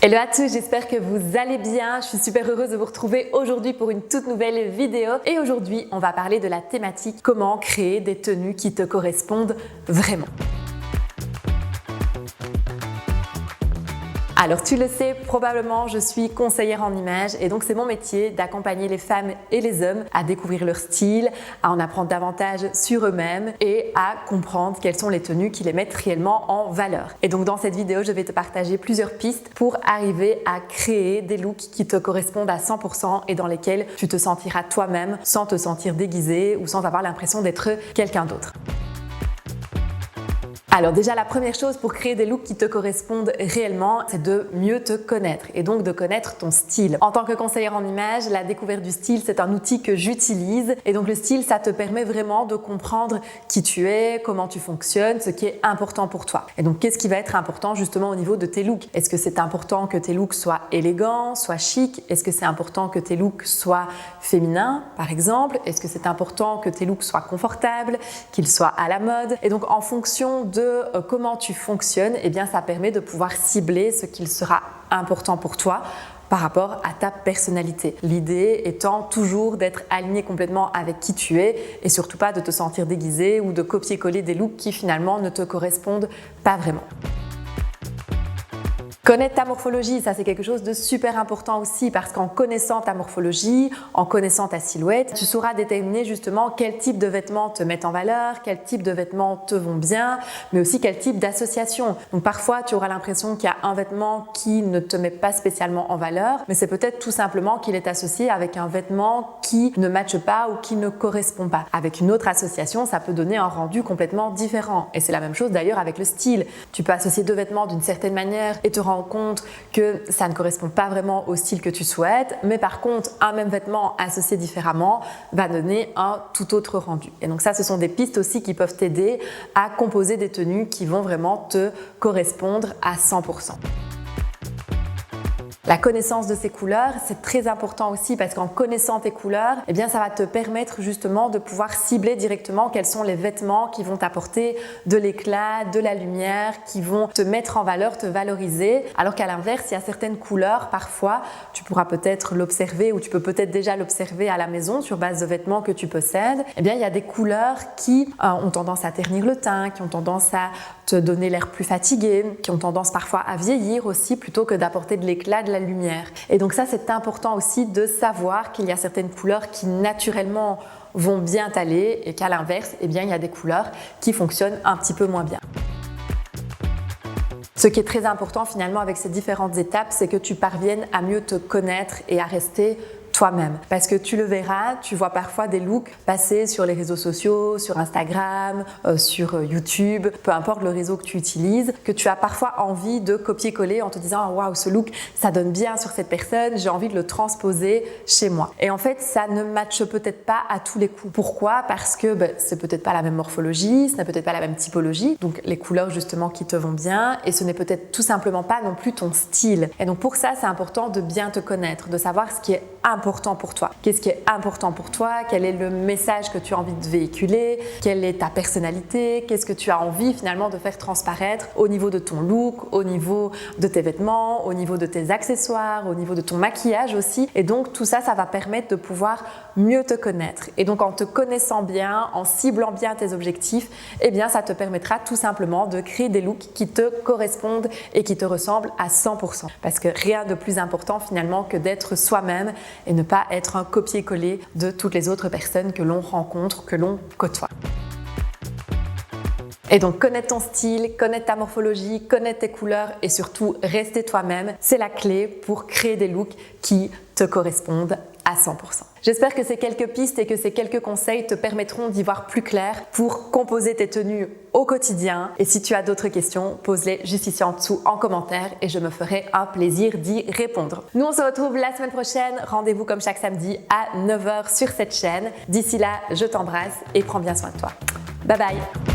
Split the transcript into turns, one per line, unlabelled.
Hello à tous, j'espère que vous allez bien. Je suis super heureuse de vous retrouver aujourd'hui pour une toute nouvelle vidéo. Et aujourd'hui, on va parler de la thématique comment créer des tenues qui te correspondent vraiment. Alors tu le sais, probablement je suis conseillère en images et donc c'est mon métier d'accompagner les femmes et les hommes à découvrir leur style, à en apprendre davantage sur eux-mêmes et à comprendre quelles sont les tenues qui les mettent réellement en valeur. Et donc dans cette vidéo, je vais te partager plusieurs pistes pour arriver à créer des looks qui te correspondent à 100% et dans lesquels tu te sentiras toi-même sans te sentir déguisée ou sans avoir l'impression d'être quelqu'un d'autre. Alors déjà, la première chose pour créer des looks qui te correspondent réellement, c'est de mieux te connaître et donc de connaître ton style. En tant que conseillère en images, la découverte du style, c'est un outil que j'utilise et donc le style, ça te permet vraiment de comprendre qui tu es, comment tu fonctionnes, ce qui est important pour toi. Et donc, qu'est-ce qui va être important justement au niveau de tes looks? Est-ce que c'est important que tes looks soient élégants, soient chics? Est-ce que c'est important que tes looks soient féminins, par exemple? Est-ce que c'est important que tes looks soient confortables, qu'ils soient à la mode? Et donc, en fonction de comment tu fonctionnes, eh bien, ça permet de pouvoir cibler ce qu'il sera important pour toi par rapport à ta personnalité. L'idée étant toujours d'être aligné complètement avec qui tu es et surtout pas de te sentir déguisé ou de copier-coller des looks qui finalement ne te correspondent pas vraiment. Connaître ta morphologie, ça c'est quelque chose de super important aussi parce qu'en connaissant ta morphologie, en connaissant ta silhouette, tu sauras déterminer justement quel type de vêtements te mettent en valeur, quel type de vêtements te vont bien, mais aussi quel type d'association. Donc parfois tu auras l'impression qu'il y a un vêtement qui ne te met pas spécialement en valeur, mais c'est peut-être tout simplement qu'il est associé avec un vêtement qui ne matche pas ou qui ne correspond pas. Avec une autre association, ça peut donner un rendu complètement différent. Et c'est la même chose d'ailleurs avec le style. Tu peux associer deux vêtements d'une certaine manière et te rendre compte que ça ne correspond pas vraiment au style que tu souhaites, mais par contre un même vêtement associé différemment va donner un tout autre rendu. Et donc ça, ce sont des pistes aussi qui peuvent t'aider à composer des tenues qui vont vraiment te correspondre à 100%. La connaissance de ces couleurs, c'est très important aussi parce qu'en connaissant tes couleurs, eh bien, ça va te permettre justement de pouvoir cibler directement quels sont les vêtements qui vont t'apporter de l'éclat, de la lumière, qui vont te mettre en valeur, te valoriser. Alors qu'à l'inverse, il y a certaines couleurs, parfois, tu pourras peut-être l'observer ou tu peux peut-être déjà l'observer à la maison sur base de vêtements que tu possèdes. Eh bien, il y a des couleurs qui ont tendance à ternir le teint, qui ont tendance à te donner l'air plus fatigué, qui ont tendance parfois à vieillir aussi plutôt que d'apporter de l'éclat, de la lumière. Et donc ça, c'est important aussi de savoir qu'il y a certaines couleurs qui naturellement vont bien t'aller et qu'à l'inverse, eh bien, il y a des couleurs qui fonctionnent un petit peu moins bien. Ce qui est très important finalement avec ces différentes étapes, c'est que tu parviennes à mieux te connaître et à rester toi-même. Parce que tu le verras, tu vois parfois des looks passer sur les réseaux sociaux, sur Instagram, sur YouTube, peu importe le réseau que tu utilises, que tu as parfois envie de copier-coller en te disant « Waouh, ce look, ça donne bien sur cette personne, j'ai envie de le transposer chez moi. » Et en fait, ça ne matche peut-être pas à tous les coups. Pourquoi? Parce que c'est peut-être pas la même morphologie, ce n'est peut-être pas la même typologie, donc les couleurs justement qui te vont bien, et ce n'est peut-être tout simplement pas non plus ton style. Et donc pour ça, c'est important de bien te connaître, de savoir ce qui est important pour toi. Qu'est-ce qui est important pour toi? Quel est le message que tu as envie de véhiculer? Quelle est ta personnalité? Qu'est-ce que tu as envie finalement de faire transparaître au niveau de ton look, au niveau de tes vêtements, au niveau de tes accessoires, au niveau de ton maquillage aussi? Et donc tout ça, ça va permettre de pouvoir mieux te connaître. Et donc en te connaissant bien, en ciblant bien tes objectifs, eh bien ça te permettra tout simplement de créer des looks qui te correspondent et qui te ressemblent à 100%. Parce que rien de plus important finalement que d'être soi-même et ne pas être un copier-coller de toutes les autres personnes que l'on rencontre, que l'on côtoie. Et donc connaître ton style, connaître ta morphologie, connaître tes couleurs et surtout rester toi-même, c'est la clé pour créer des looks qui te correspondent à 100%. J'espère que ces quelques pistes et que ces quelques conseils te permettront d'y voir plus clair pour composer tes tenues au quotidien. Et si tu as d'autres questions, pose-les juste ici en dessous en commentaire et je me ferai un plaisir d'y répondre. Nous, on se retrouve la semaine prochaine. Rendez-vous comme chaque samedi à 9h sur cette chaîne. D'ici là, je t'embrasse et prends bien soin de toi. Bye bye!